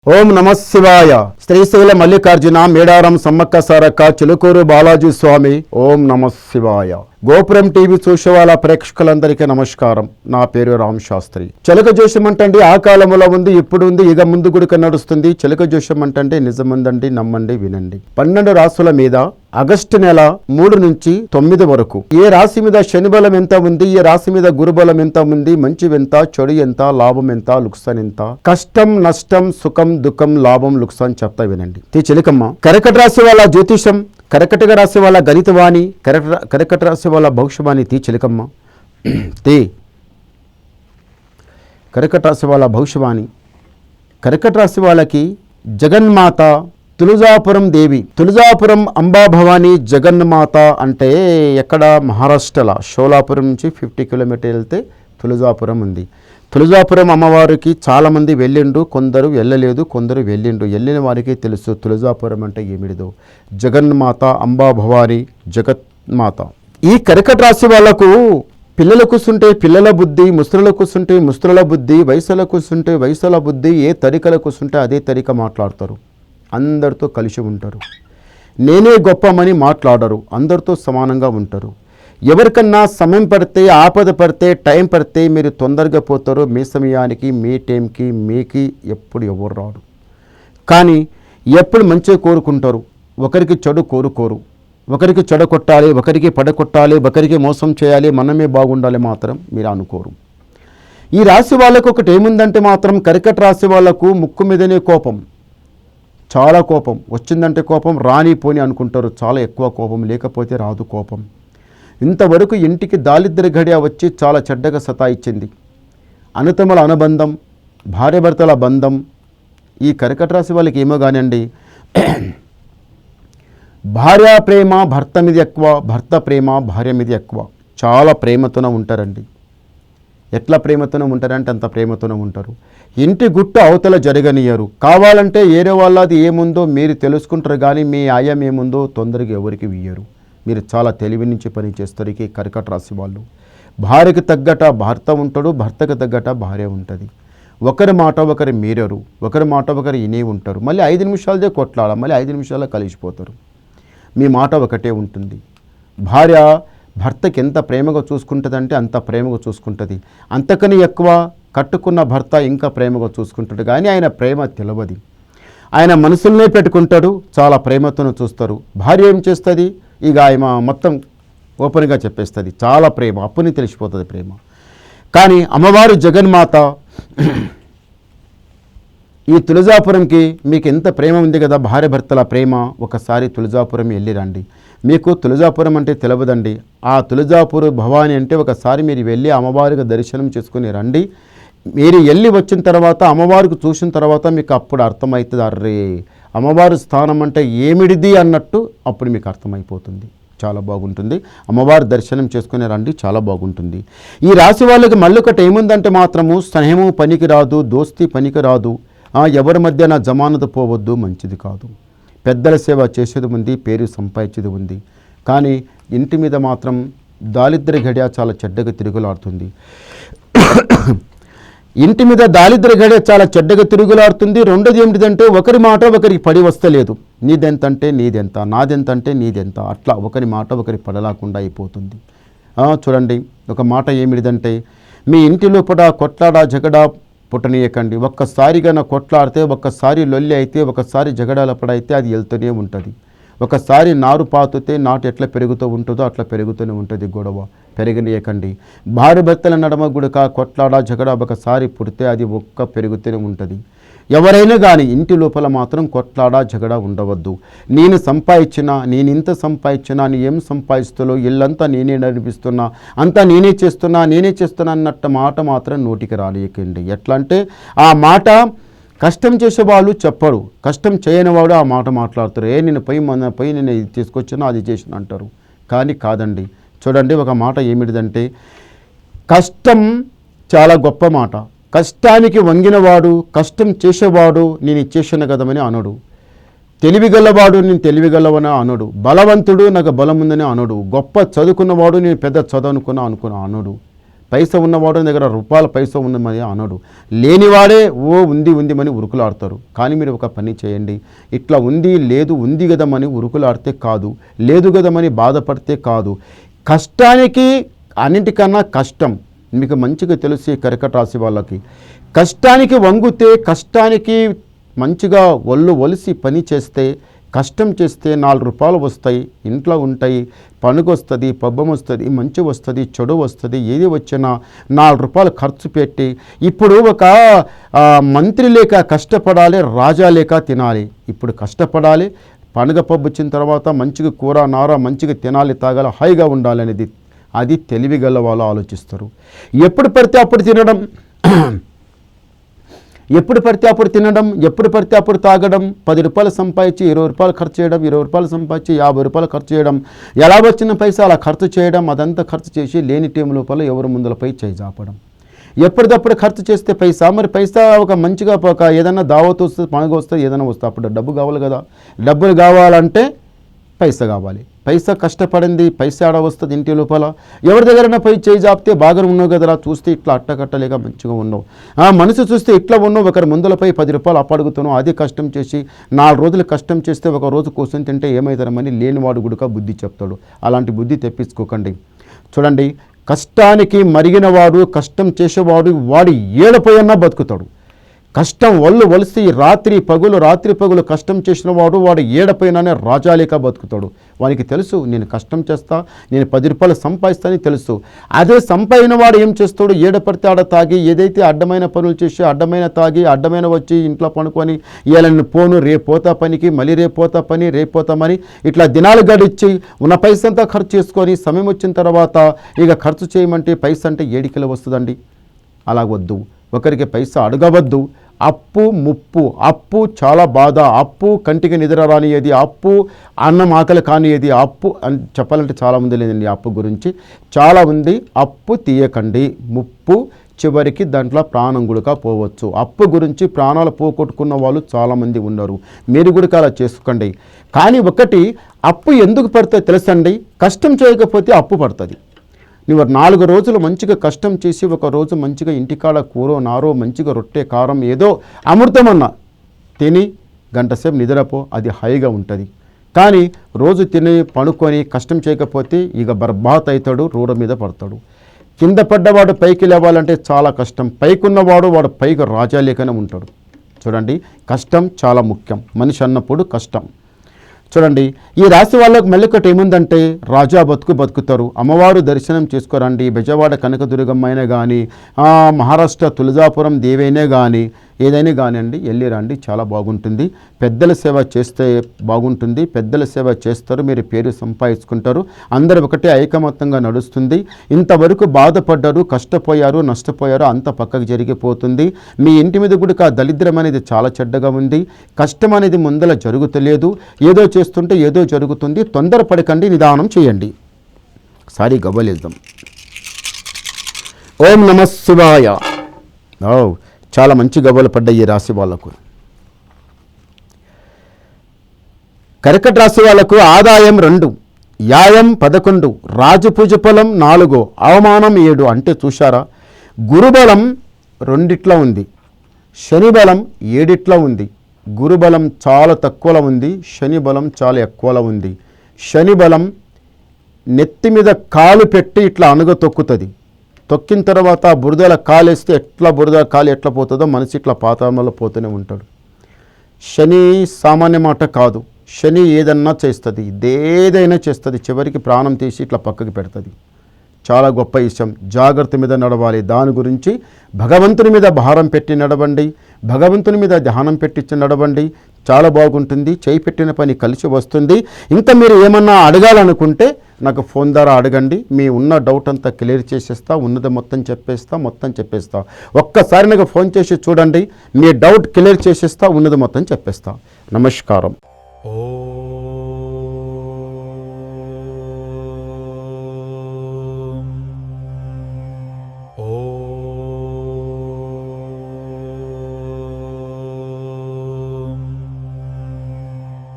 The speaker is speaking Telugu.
ఓం నమః శివాయ. శ్రీశైల మల్లికార్జున మేడారం సమ్మక్క సారక్క చిలుకూరు బాలాజీ స్వామి. ఓం నమః శివాయ. గోపురం టీవీ చూసే వాళ్ళ ప్రేక్షకులందరికీ నమస్కారం. నా పేరు రామ్ శాస్త్రి. చిలక జోషం అంటండి ఆ కాలంలో ఉంది, ఇప్పుడు ఉంది, ఇక ముందు గుడిక నడుస్తుంది. చిలక జోషం అంటండి నిజముందండి, నమ్మండి, వినండి. 12 రాసుల మీద ఆగస్టు నెల 3 నుంచి 9 వరకు ఏ రాశి మీద శని బలం ఎంత ఉంది, ఏ రాశి మీద గురుబలం ఎంత ఉంది, మంచి ఎంత, చెడు ఎంత, లాభం ఎంత, లుక్సాన్ ఎంత, కష్టం నష్టం సుఖం దుఃఖం లాభం లుక్సాన్ చెప్తా వినండి. చిలకమ్మ కర్కట రాశి వాళ్ళ జ్యోతిషం, కర్కటక రాశి వాళ్ళ గణితవాణి, కర్కట రాశి వాళ్ళ భవిష్యవాణి. చిలకమ్మ కర్కట రాశి వాళ్ళ భవిష్యవాణి. కర్కట రాశి వాళ్ళకి జగన్మాత తులజాపురం దేవి, తులజాపురం అంబాభవాని జగన్మాత అంటే ఎక్కడ మహారాష్ట్రలో షోలాపురం నుంచి 50 కిలోమీటర్లు వెళ్తే తులజాపురం ఉంది. తులజాపురం అమ్మవారికి చాలామంది వెళ్ళిండు, కొందరు వెళ్ళలేదు, కొందరు వెళ్ళిండు. వెళ్ళిన వారికి తెలుసు తులజాపురం అంటే ఏమిటిదో. జగన్మాత అంబాభవాని జగన్మాత. ఈ కర్కట రాశి వాళ్లకు పిల్లలు కూర్చుంటే పిల్లల బుద్ధి, ముసలుల కూర్చుంటే ముసలుల బుద్ధి, వయసుల కూర్చుంటే వయసుల బుద్ధి, ఏ తరికల కూర్చుంటే అదే తరిక మాట్లాడతారు. అందరితో కలిసి ఉంటారు. నేనే గొప్పమని మాట్లాడరు, అందరితో సమానంగా ఉంటారు. ఎవరికన్నా సమయం పడితే, ఆపద పడితే, టైం పడితే మీరు తొందరగా పోతారు. మీ సమయానికి, మీ టైంకి మీకు ఎప్పుడు ఎవరు రాడు. కానీ ఎప్పుడు మంచిగా కోరుకుంటారు, ఒకరికి చెడు కోరుకోరు. ఒకరికి చెడ కొట్టాలి, ఒకరికి పడకొట్టాలి, ఒకరికి మోసం చేయాలి, మనమే బాగుండాలి మాత్రం మీరు అనుకోరు. ఈ రాశి వాళ్ళకు ఒకటి ఏముందంటే మాత్రం కర్కట రాశి వాళ్ళకు ముక్కు మీదనే కోపం, చాలా కోపం. వచ్చిందంటే కోపం, రాని పోని అనుకుంటారు. చాలా ఎక్కువ కోపం, లేకపోతే రాదు కోపం. ఇంతవరకు ఇంటికి దారిద్ర్య ఘడియ వచ్చి చాలా చెడ్డగా సతాయిచ్చింది. అనుతమల అనుబంధం, భార్యాభర్తల బంధం ఈ కర్కట రాశి వాళ్ళకి ఏమో కానివ్వండి. భార్య ప్రేమ భర్త మీద ఎక్కువ, భర్త ప్రేమ భార్య మీద ఎక్కువ. చాలా ప్రేమతోనే ఉంటారండి. ఎట్లా ప్రేమతోనే ఉంటారంటే అంత ప్రేమతోనే ఉంటారు. ఇంటి గుట్టు అవతల జరగనియరు. కావాలంటే ఏరే వాళ్ళది ఏముందో మీరు తెలుసుకుంటారు, కానీ మీ ఆయం ఏముందో తొందరగా ఎవరికి ఇయ్యరు. మీరు చాలా తెలివి నుంచి పని చేస్తారు ఈ కర్కట రాశి వాళ్ళు. భార్యకు తగ్గట భర్త ఉంటాడు, భర్తకు తగ్గట భార్య ఉంటుంది. ఒకరి మాట ఒకరి మీరరు, ఒకరి మాట ఒకరు ఇనే ఉంటారు. మళ్ళీ 5 నిమిషాలదే కొట్లాడ, మళ్ళీ 5 నిమిషాల్లో కలిసిపోతారు. మీ మాట ఒకటే ఉంటుంది. భార్య భర్తకి ఎంత ప్రేమగా చూసుకుంటుందంటే అంత ప్రేమగా చూసుకుంటుంది. అంతకని ఎక్కువ కట్టుకున్న భర్త ఇంకా ప్రేమగా చూసుకుంటాడు. కానీ ఆయన ప్రేమ తెలియదు. ఆయన మనసులనే పెట్టుకుంటాడు, చాలా ప్రేమతోనే చూస్తారు. భార్య ఏం చేస్తుంది, ఇక ఆయన మొత్తం ఓపెన్గా చెప్పేస్తుంది. చాలా ప్రేమ, అప్పుని తెలిసిపోతుంది ప్రేమ. కానీ అమ్మవారు జగన్మాత ఈ తులజాపురంకి మీకు ఎంత ప్రేమ ఉంది కదా, భార్య భర్తల ప్రేమ. ఒకసారి తులజాపురం వెళ్ళి రండి. మీకు తులజాపురం అంటే తెలియదండి. ఆ తులజాపుర భవాని అంటే ఒకసారి మీరు వెళ్ళి అమ్మవారికి దర్శనం చేసుకుని రండి. మీరు వెళ్ళి వచ్చిన తర్వాత అమ్మవారికి చూసిన తర్వాత మీకు అప్పుడు అర్థమవుతుంది, అర్రే అమ్మవారి స్థానం అంటే ఏమిడిది అన్నట్టు అప్పుడు మీకు అర్థమైపోతుంది. చాలా బాగుంటుంది. అమ్మవారి దర్శనం చేసుకుని రండి, చాలా బాగుంటుంది. ఈ రాశి వాళ్ళకి మళ్ళీ ఒకటి ఏముందంటే మాత్రము స్నేహము పనికి రాదు, దోస్తీ పనికి రాదు, ఎవరి మధ్య నా జమానత పోవద్దు, మంచిది కాదు. పెద్దల సేవ చేసేది ఉంది, పేరు సంపాదించేది ఉంది. కానీ ఇంటి మీద మాత్రం దారిద్ర్య ఘడియ చాలా చెడ్డగా తిరుగులాడుతుంది. ఇంటి మీద దారిద్ర్య ఘడియ చాలా చెడ్డగా తిరుగులాడుతుంది. రెండోది ఏమిటిదంటే ఒకరి మాట ఒకరికి పడి వస్తలేదు. నీదెంతంటే నీదెంత, నాదెంతంటే నీదెంత, అట్లా ఒకరి మాట ఒకరి పడలేకుండా అయిపోతుంది. చూడండి, ఒక మాట ఏమిటిదంటే మీ ఇంటి లోపల కొట్లాడ జగడ పుట్టనీయకండి. ఒక్కసారిగా నా కొట్లాడితే, ఒక్కసారి లొల్లి అయితే, ఒకసారి జగడాలపడైతే అది వెళ్తూనే ఉంటుంది. ఒకసారి నారు పాతుతే నాటు ఎట్లా పెరుగుతూ ఉంటుందో అట్లా పెరుగుతూనే ఉంటుంది. గొడవ పెరగనీయకండి. భార్య భర్తల నడమ గుడక కొట్లాడ జగడ ఒకసారి పుడితే అది పెరుగుతూనే ఉంటుంది. ఎవరైనా కానీ ఇంటి లోపల మాత్రం కొట్లాడ జగడ ఉండవద్దు. నేను సంపాదించినా, నేను ఇంత సంపాదించినా, నీ ఏం సంపాదిస్తులో ఇల్లంతా నేనే నడిపిస్తున్నా, అంతా నేనే చేస్తున్నా అన్నట్టు మాట మాత్రం నోటికి రాలేకండి. ఎట్లా అంటే ఆ మాట కష్టం చేసేవాళ్ళు చెప్పరు, కష్టం చేయనివాడు ఆ మాట మాట్లాడతారు. నేను పోయి నేను ఇది తీసుకొచ్చినా అది చేసిన అంటారు. కానీ కాదండి. చూడండి, ఒక మాట ఏమిటిదంటే కష్టం చాలా గొప్ప మాట. కష్టానికి వంగినవాడు, కష్టం చేసేవాడు నేను ఇచ్చేసాను కదమని అనడు. తెలివిగలవాడు నేను తెలివిగలవని అనడు. బలవంతుడు నాకు బలం ఉందని అనడు. గొప్ప చదువుకున్నవాడు నేను పెద్ద చదువుకున్నా అనుకున్నా అనడు. పైసా ఉన్నవాడు దగ్గర రూపాయల పైసా ఉన్నమని అనడు. లేనివాడే ఉంది మని ఉరుకులాడతారు. కానీ మీరు ఒక పని చేయండి, ఇట్లా ఉంది కదమని ఉరుకులాడితే కాదు, లేదు కదమని బాధపడితే కాదు. కష్టానికి అన్నింటికన్నా కష్టం మీకు మంచిగా తెలుసు. కర్కాటక రాశి వాళ్ళకి కష్టానికి వంగుతే, కష్టానికి మంచిగా ఒలిసి పని చేస్తే, కష్టం చేస్తే 4 రూపాయలు వస్తాయి, ఇంట్లో ఉంటాయి, పనుగు వస్తుంది, పబ్బం వస్తుంది, మంచి వస్తుంది, చెడు వస్తుంది. ఏది వచ్చినా 4 రూపాయలు ఖర్చు పెట్టి, ఇప్పుడు ఒక మంత్రి లేక కష్టపడాలి, రాజా లేక తినాలి. ఇప్పుడు కష్టపడాలి, పండుగ పబ్బు వచ్చిన తర్వాత మంచిగా కూర నార మంచిగా తినాలి, తాగాలి, హాయిగా ఉండాలనేది అది తెలివిగల వాళ్ళు ఆలోచిస్తారు. ఎప్పుడు పడితే అప్పుడు తినడం, ఎప్పుడు పడితే అప్పుడు తాగడం, 10 రూపాయలు సంపాదించి 20 రూపాయలు ఖర్చు చేయడం, 20 రూపాయలు సంపాదించి 50 రూపాయలు ఖర్చు చేయడం, ఎలా వచ్చిన పైసా అలా ఖర్చు చేయడం, అదంతా ఖర్చు చేసి లేని టైం లోపల ఎవరి ముందులపై చేయి చాపడం. ఎప్పటికప్పుడు ఖర్చు చేస్తే పైసా, మరి పైసా ఒక మంచిగా ఒక ఏదైనా దావత్ వస్తుంది, పండుగ వస్తుంది, ఏదైనా వస్తుంది, అప్పుడు డబ్బు కావాలి కదా. డబ్బులు కావాలంటే పైసా కావాలి. పైసా కష్టపడింది, పైసా ఆడ వస్తుంది ఇంటి లోపల. ఎవరి దగ్గరైనా పై చేయి జాపితే బాగా ఉన్నావు కదరా, చూస్తే ఇట్లా అట్టకట్టలేక మంచిగా ఉన్నావు, మనసు చూస్తే ఇట్లా ఉన్నావు, ఒకరి ముందులపై 10 రూపాయలు అప్పడుగుతున్నావు. అది కష్టం చేసి 4 రోజులు కష్టం చేస్తే ఒక రోజు కూర్చొని తింటే ఏమవుతారమని లేనివాడు గుడుక బుద్ధి చెప్తాడు. అలాంటి బుద్ధి తెప్పించుకోకండి. చూడండి, కష్టానికి మరిగినవాడు, కష్టం చేసేవాడు వాడు ఏడపోయన్నా బతుకుతాడు. కష్టం ఒలిసి రాత్రి పగులు కష్టం చేసిన వాడు ఏడపైనానే రాజాలేక బతుకుతాడు. వానికి తెలుసు నేను కష్టం చేస్తా, నేను 10 రూపాయలు సంపాదిస్తానని తెలుసు. అదే సంపాదిన వాడు ఏం చేస్తాడు, ఏడపడితే ఆడ తాగి, ఏదైతే అడ్డమైన పనులు చేసి అడ్డమైన తాగి అడ్డమైన వచ్చి ఇంట్లో పనుకొని ఇవాళ పోను, రేపోతా పనికి, మళ్ళీ రేపోతామని ఇట్లా దినాలు గడిచి ఉన్న పైసంతా ఖర్చు చేసుకొని సమయం వచ్చిన తర్వాత ఇక ఖర్చు చేయమంటే పైసా అంటే ఏడికలు వస్తుందండి. అలాగొద్దు, ఒకరికి పైసా అడగవద్దు. అప్పు ముప్పు, అప్పు చాలా బాధ, అప్పు కంటికి నిద్ర రానియేది, అప్పు అన్నం ఆకలి కానియేది. అప్పు అని చెప్పాలంటే చాలామంది లేదండి, అప్పు గురించి చాలా ఉంది. అప్పు తీయకండి, ముప్పు చివరికి దాంట్లో ప్రాణం కూడా పోవచ్చు. అప్పు గురించి ప్రాణాలు పోగొట్టుకున్న వాళ్ళు చాలామంది ఉన్నారు. మీరు కూడా అలా చేసుకోండి. కానీ ఒకటి, అప్పు ఎందుకు పడుతుంది తెలుసండి, కష్టం చేయకపోతే అప్పు పడుతుంది. నువ్వు 4 రోజులు మంచిగా కష్టం చేసి ఒక రోజు మంచిగా ఇంటికాడ కూరో నారో మంచిగా రొట్టె కారం ఏదో అమృతమన్నా తిని గంట సేపు నిద్రపో, అది హాయిగా ఉంటుంది. కానీ రోజు తిని పడుకొని కష్టం చేయకపోతే ఇక బర్బాత్ అవుతాడు, రోడ్డు మీద పడతాడు. కింద పడ్డవాడు పైకి లేవాలంటే చాలా కష్టం, పైకున్నవాడు వాడు పైకి రాజాలేకనే ఉంటాడు. చూడండి, కష్టం చాలా ముఖ్యం. మనిషి అన్నప్పుడు కష్టం. చూడండి, ఈ రాశి వాళ్ళకు మెల్లొకటి ఏముందంటే, రాజా బతుకుతారు. అమ్మవారు దర్శనం చేసుకోరండి. బెజవాడ కనకదుర్గమ్మైనా కానీ, మహారాష్ట్ర తులజాపురం దేవైనా కానీ, ఏదైనా కానివ్వండి, వెళ్ళి రండి, చాలా బాగుంటుంది. పెద్దల సేవ చేస్తే బాగుంటుంది. పెద్దల సేవ చేస్తారు, మీరు పేరు సంపాదించుకుంటారు. అందరూ ఒకటే ఐకమత్యంగా నడుస్తుంది. ఇంతవరకు బాధపడ్డారు, కష్టపోయారు, నష్టపోయారు, అంత పక్కకు జరిగిపోతుంది. మీ ఇంటి మీద కూడా దరిద్రం అనేది చాలా చెడ్డగా ఉంది. కష్టం అనేది ముందల జరుగుతలేదు, ఏదో చేస్తుంటే ఏదో జరుగుతుంది. తొందరపడకండి, నిదానం చేయండి. సారీ గవ్వలేద్దాం. ఓం నమః శివాయ. చాలా మంచి గవ్వలు పడ్డాయి ఈ రాశి వాళ్ళకు. కర్కాటక రాశి వాళ్ళకు ఆదాయం 2, యాయం 11, రాజపూజ ఫలం 4, అవమానం 7. అంటే చూశారా, గురుబలం 2 ఉంది, శని బలం 7 ఉంది. గురుబలం చాలా తక్కువలో ఉంది, శని బలం చాలా ఎక్కువలో ఉంది. శని బలం నెత్తి మీద కాలు పెట్టి ఇట్లా అణగ తొక్కుతుంది. తొక్కిన తర్వాత బురదల కాలేస్తే ఎట్లా బురద కాలు ఎట్లా పోతుందో మనిషి ఇట్లా పాతాళంలో పోతూనే ఉంటాడు. శని సామాన్య మాట కాదు. శని ఏదన్నా చేస్తుంది, ఏదైనా చేస్తుంది, చివరికి ప్రాణం తీసి ఇట్లా పక్కకి పెడుతుంది. చాలా గొప్ప విషయం. జాగ్రత్త మీద నడవాలి. దాని గురించి భగవంతుని మీద భారం పెట్టి నడవండి, భగవంతుని మీద ధ్యానం పెట్టించి నడవండి, చాలా బాగుంటుంది. చేయి పెట్టిన పని కలిసి వస్తుంది. ఇంకా మీరు ఏమన్నా అడగాలనుకుంటే నాకు ఫోన్ ద్వారా అడగండి. మీ ఉన్న డౌట్ అంతా క్లియర్ చేసేస్తా, ఉన్నది మొత్తం చెప్పేస్తా. ఒక్కసారి నాకు ఫోన్ చేసి చూడండి, మీ డౌట్ క్లియర్ చేసేస్తా, ఉన్నది మొత్తం చెప్పేస్తా. నమస్కారం.